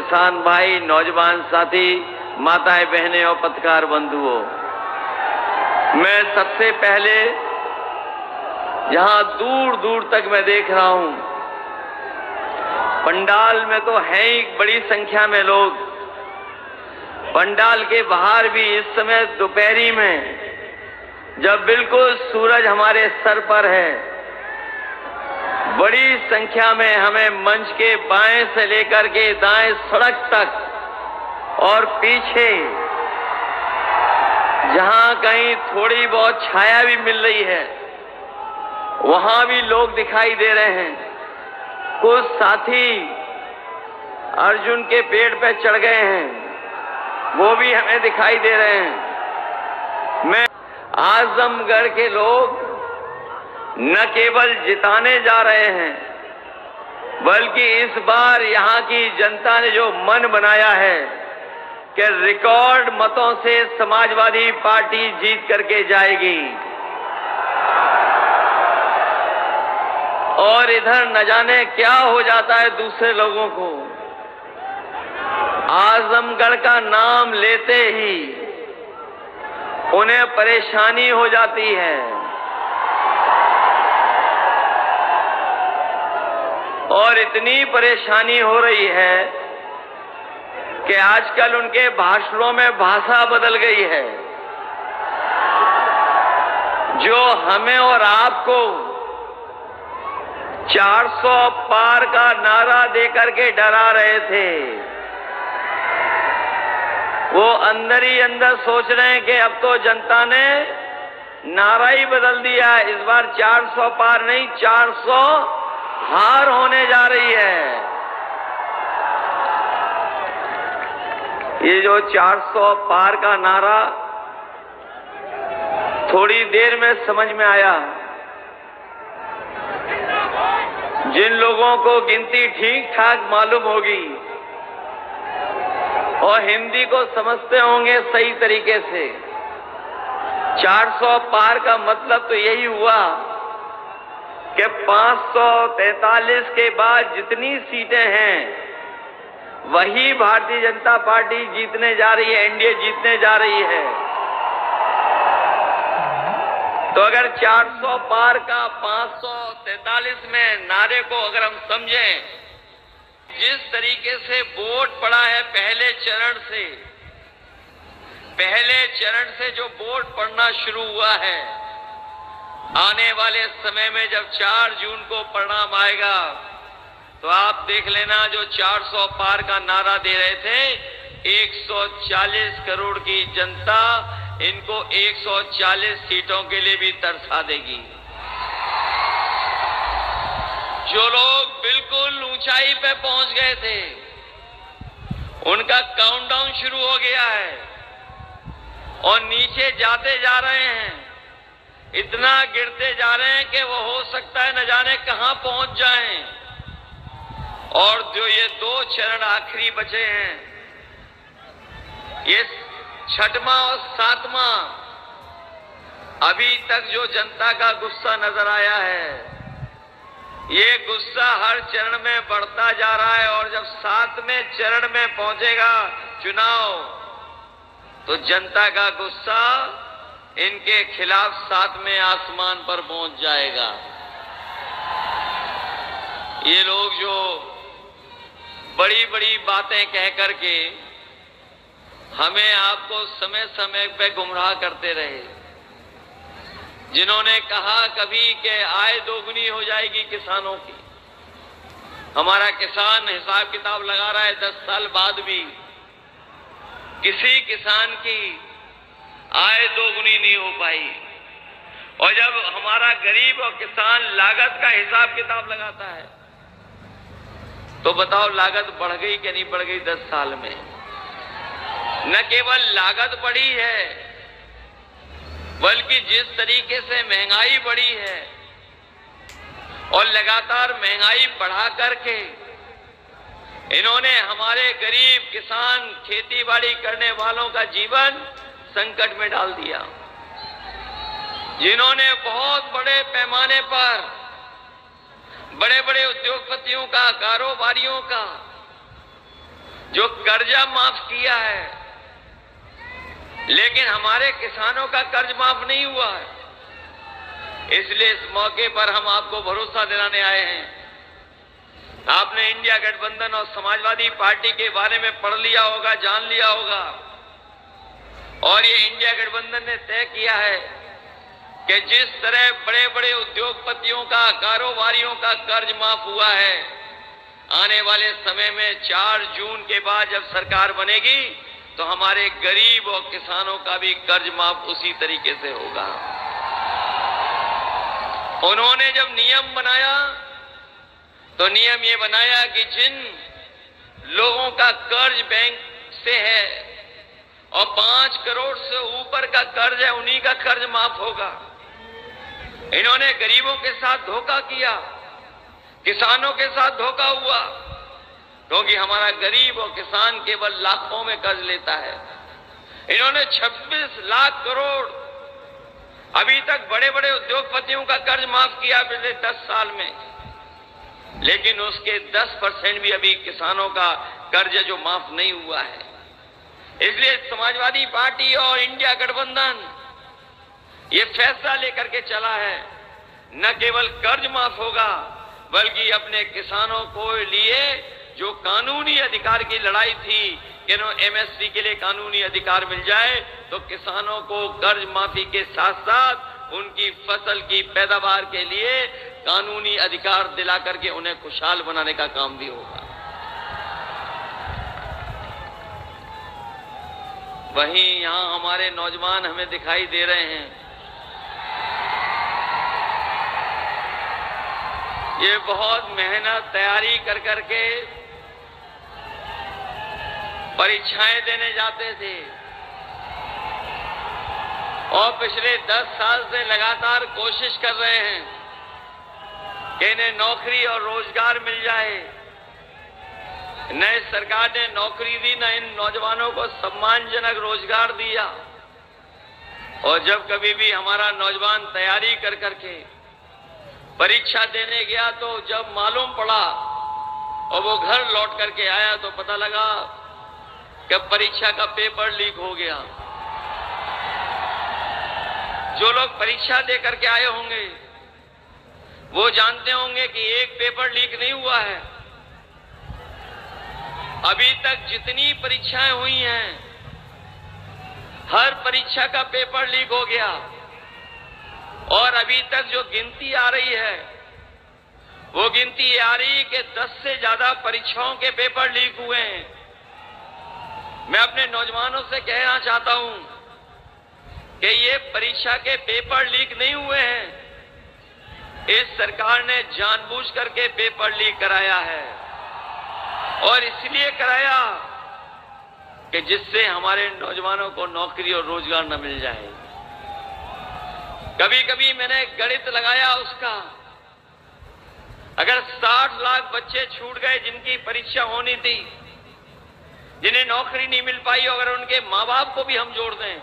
किसान भाई, नौजवान साथी, माताएं, बहनें और पत्रकार बंधुओं, मैं सबसे पहले जहां दूर दूर तक मैं देख रहा हूं, पंडाल में तो है ही बड़ी संख्या में लोग, पंडाल के बाहर भी इस समय दोपहरी में जब बिल्कुल सूरज हमारे सर पर है, बड़ी संख्या में हमें मंच के बाएं से लेकर के दाएं सड़क तक और पीछे जहां कहीं थोड़ी बहुत छाया भी मिल रही है वहां भी लोग दिखाई दे रहे हैं। कुछ साथी अर्जुन के पेड़ पे चढ़ गए हैं, वो भी हमें दिखाई दे रहे हैं। मैं आजमगढ़ के लोग न केवल जिताने जा रहे हैं, बल्कि इस बार यहां की जनता ने जो मन बनाया है कि रिकॉर्ड मतों से समाजवादी पार्टी जीत करके जाएगी। और इधर न जाने क्या हो जाता है दूसरे लोगों को, आजमगढ़ का नाम लेते ही उन्हें परेशानी हो जाती है और इतनी परेशानी हो रही है कि आजकल उनके भाषणों में भाषा बदल गई है। जो हमें और आपको 400 पार का नारा देकर के डरा रहे थे, वो अंदर ही अंदर सोच रहे हैं कि अब तो जनता ने नारा ही बदल दिया है, इस बार 400 पार नहीं 400 हार होने जा रही है। ये जो 400 पार का नारा थोड़ी देर में समझ में आया। जिन लोगों को गिनती ठीक ठाक मालूम होगी और हिंदी को समझते होंगे सही तरीके से, 400 पार का मतलब तो यही हुआ कि 543 के बाद जितनी सीटें हैं वही भारतीय जनता पार्टी जीतने जा रही है, एनडीए जीतने जा रही है। तो अगर 400 पार का 543 में नारे को अगर हम समझें, जिस तरीके से वोट पड़ा है पहले चरण से जो वोट पड़ना शुरू हुआ है, आने वाले समय में जब 4 जून को परिणाम आएगा तो आप देख लेना, जो 400 पार का नारा दे रहे थे, 140 करोड़ की जनता इनको 140 सीटों के लिए भी तरसा देगी। जो लोग बिल्कुल ऊंचाई पे पहुंच गए थे, उनका काउंटडाउन शुरू हो गया है और नीचे जाते जा रहे हैं, इतना गिरते जा रहे हैं कि वो हो सकता है न जाने कहां पहुंच जाएं। और जो ये 2 चरण आखिरी बचे हैं, ये 6वां और 7वां, अभी तक जो जनता का गुस्सा नजर आया है, ये गुस्सा हर चरण में बढ़ता जा रहा है और जब 7वें चरण में पहुंचेगा चुनाव, तो जनता का गुस्सा इनके खिलाफ 7वें आसमान पर पहुंच जाएगा। ये लोग जो बड़ी बड़ी बातें कह करके हमें आपको समय समय पे गुमराह करते रहे, जिन्होंने कहा कभी कि आय दोगुनी हो जाएगी किसानों की, हमारा किसान हिसाब किताब लगा रहा है 10 साल बाद भी किसी किसान की आय दोगुनी नहीं हो पाई। और जब हमारा गरीब और किसान लागत का हिसाब किताब लगाता है तो बताओ लागत बढ़ गई कि नहीं बढ़ गई 10 साल में? न केवल लागत बढ़ी है, बल्कि जिस तरीके से महंगाई बढ़ी है और लगातार महंगाई बढ़ा करके इन्होंने हमारे गरीब किसान, खेती बाड़ी करने वालों का जीवन संकट में डाल दिया। जिन्होंने बहुत बड़े पैमाने पर बड़े बड़े उद्योगपतियों का, कारोबारियों का जो कर्जा माफ किया है, लेकिन हमारे किसानों का कर्ज माफ नहीं हुआ है। इसलिए इस मौके पर हम आपको भरोसा दिलाने आए हैं। आपने इंडिया गठबंधन और समाजवादी पार्टी के बारे में पढ़ लिया होगा, जान लिया होगा, और ये इंडिया गठबंधन ने तय किया है कि जिस तरह बड़े बड़े उद्योगपतियों का, कारोबारियों का कर्ज माफ हुआ है, आने वाले समय में 4 जून के बाद जब सरकार बनेगी तो हमारे गरीब और किसानों का भी कर्ज माफ उसी तरीके से होगा। उन्होंने जब नियम बनाया तो नियम ये बनाया कि जिन लोगों का कर्ज बैंक से है और 5 करोड़ से ऊपर का कर्ज है, उन्हीं का कर्ज माफ होगा। इन्होंने गरीबों के साथ धोखा किया, किसानों के साथ धोखा हुआ, क्योंकि हमारा गरीब और किसान केवल लाखों में कर्ज लेता है। इन्होंने 26 लाख करोड़ अभी तक बड़े बड़े उद्योगपतियों का कर्ज माफ किया पिछले 10 साल में, लेकिन उसके 10% भी अभी किसानों का कर्ज जो माफ नहीं हुआ है। इसलिए समाजवादी पार्टी और इंडिया गठबंधन ये फैसला लेकर के चला है, न केवल कर्ज माफ होगा बल्कि अपने किसानों को लिए जो कानूनी अधिकार की लड़ाई थी कि एमएसपी के लिए कानूनी अधिकार मिल जाए, तो किसानों को कर्ज माफी के साथ साथ उनकी फसल की पैदावार के लिए कानूनी अधिकार दिला करके उन्हें खुशहाल बनाने का काम भी होगा। वहीं यहां हमारे नौजवान हमें दिखाई दे रहे हैं, ये बहुत मेहनत तैयारी कर करके परीक्षाएं देने जाते थे और पिछले 10 साल से लगातार कोशिश कर रहे हैं कि इन्हें नौकरी और रोजगार मिल जाए। न इस सरकार ने नौकरी दी, न इन नौजवानों को सम्मानजनक रोजगार दिया। और जब कभी भी हमारा नौजवान तैयारी कर करके परीक्षा देने गया तो जब मालूम पड़ा और वो घर लौट करके आया तो पता लगा कि परीक्षा का पेपर लीक हो गया। जो लोग परीक्षा दे करके आए होंगे वो जानते होंगे कि एक पेपर लीक नहीं हुआ है। अभी तक जितनी परीक्षाएं हुई हैं हर परीक्षा का पेपर लीक हो गया, और अभी तक जो गिनती आ रही है वो गिनती ये आ रही है कि 10 से ज्यादा परीक्षाओं के पेपर लीक हुए हैं। मैं अपने नौजवानों से कहना चाहता हूं कि ये परीक्षा के पेपर लीक नहीं हुए हैं, इस सरकार ने जानबूझ करके पेपर लीक कराया है, और इसलिए कराया कि जिससे हमारे नौजवानों को नौकरी और रोजगार न मिल जाए। कभी कभी मैंने गणित लगाया उसका, अगर 60 लाख बच्चे छूट गए जिनकी परीक्षा होनी थी, जिन्हें नौकरी नहीं मिल पाई, अगर उनके मां बाप को भी हम जोड़ दें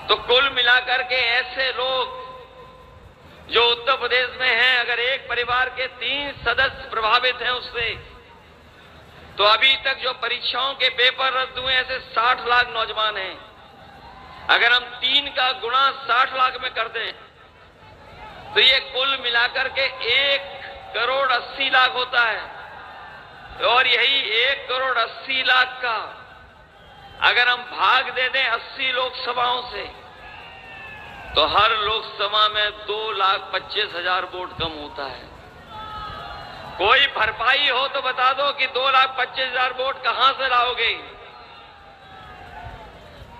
तो कुल मिलाकर के ऐसे लोग जो उत्तर प्रदेश में हैं, अगर एक परिवार के 3 सदस्य प्रभावित हैं उससे, तो अभी तक जो परीक्षाओं के पेपर रद्द हुए ऐसे 60 लाख नौजवान हैं। अगर हम 3 का गुणा 60 लाख में कर दें तो ये कुल मिलाकर के 1 करोड़ 80 लाख होता है, और यही 1 करोड़ 80 लाख का अगर हम भाग दे दें 80 लोकसभाओं से तो हर लोकसभा में 2,25,000 वोट कम होता है। कोई भरपाई हो तो बता दो कि 2,25,000 वोट कहां से लाओगे?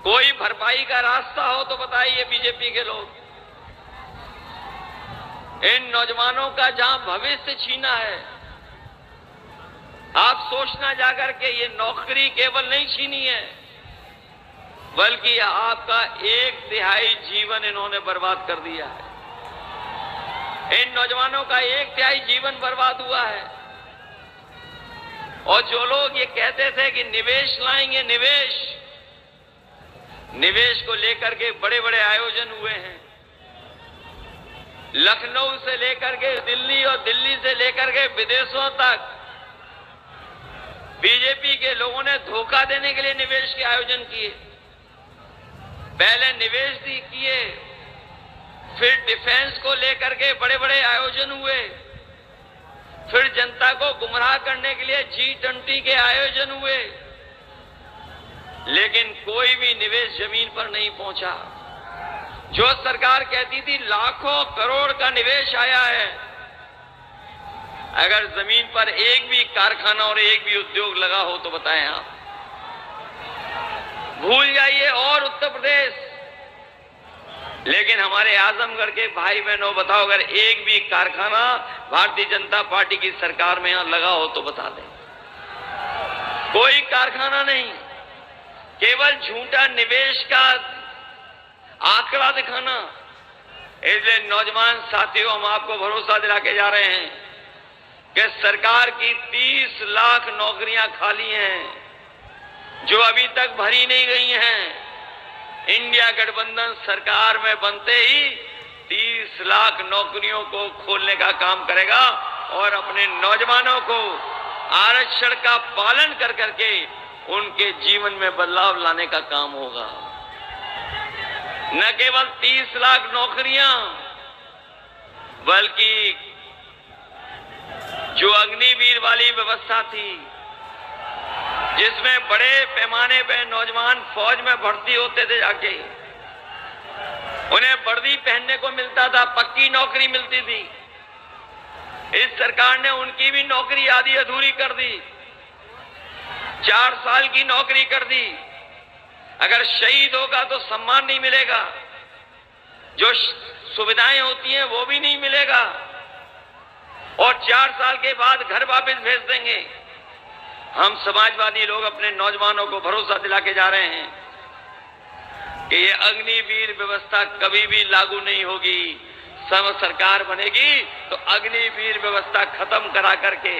कोई भरपाई का रास्ता हो तो बताइए बीजेपी के लोग। इन नौजवानों का जहां भविष्य छीना है, आप सोचना जाकर के ये नौकरी केवल नहीं छीनी है बल्कि आपका 1/3 जीवन इन्होंने बर्बाद कर दिया है। इन नौजवानों का 1/3 जीवन बर्बाद हुआ है। और जो लोग ये कहते थे कि निवेश लाएंगे, निवेश को लेकर के बड़े बड़े आयोजन हुए हैं। लखनऊ से लेकर के दिल्ली और दिल्ली से लेकर के विदेशों तक बीजेपी के लोगों ने धोखा देने के लिए निवेश के आयोजन किए। पहले निवेश किए, फिर डिफेंस को लेकर के बड़े बड़े आयोजन हुए, फिर जनता को गुमराह करने के लिए G20 के आयोजन हुए, लेकिन कोई भी निवेश जमीन पर नहीं पहुंचा। जो सरकार कहती थी लाखों करोड़ का निवेश आया है, अगर जमीन पर एक भी कारखाना और एक भी उद्योग लगा हो तो बताएं आप। भूल जाइए और उत्तर प्रदेश, लेकिन हमारे आजमगढ़ के भाई बहनों बताओ, अगर एक भी कारखाना भारतीय जनता पार्टी की सरकार में यहां लगा हो तो बता दें। कोई कारखाना नहीं, केवल झूठा निवेश का आंकड़ा दिखाना। इसलिए नौजवान साथियों, हम आपको भरोसा दिला के जा रहे हैं कि सरकार की 30 लाख नौकरियां खाली हैं जो अभी तक भरी नहीं गई हैं। इंडिया गठबंधन सरकार में बनते ही 30 लाख नौकरियों को खोलने का काम करेगा और अपने नौजवानों को आरक्षण का पालन कर करके उनके जीवन में बदलाव लाने का काम होगा। न केवल 30 लाख नौकरियां, बल्कि जो अग्निवीर वाली व्यवस्था थी, जिसमें बड़े पैमाने पर नौजवान फौज में भर्ती होते थे, जाके उन्हें वर्दी पहनने को मिलता था, पक्की नौकरी मिलती थी। इस सरकार ने उनकी भी नौकरी आधी अधूरी कर दी, 4 साल की नौकरी कर दी। अगर शहीद होगा तो सम्मान नहीं मिलेगा, जो सुविधाएं होती हैं वो भी नहीं मिलेगा, और 4 साल के बाद घर वापस भेज देंगे। हम समाजवादी लोग अपने नौजवानों को भरोसा दिला के जा रहे हैं कि ये अग्निवीर व्यवस्था कभी भी लागू नहीं होगी। सब सरकार बनेगी तो अग्निवीर व्यवस्था खत्म करा करके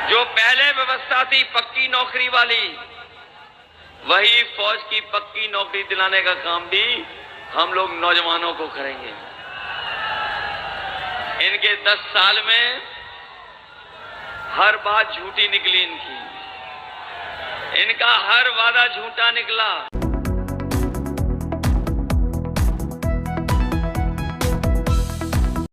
जो पहले व्यवस्था थी पक्की नौकरी वाली, वही फौज की पक्की नौकरी दिलाने का काम भी हम लोग नौजवानों को करेंगे। इनके 10 साल में हर बात झूठी निकली, इनका हर वादा झूठा निकला।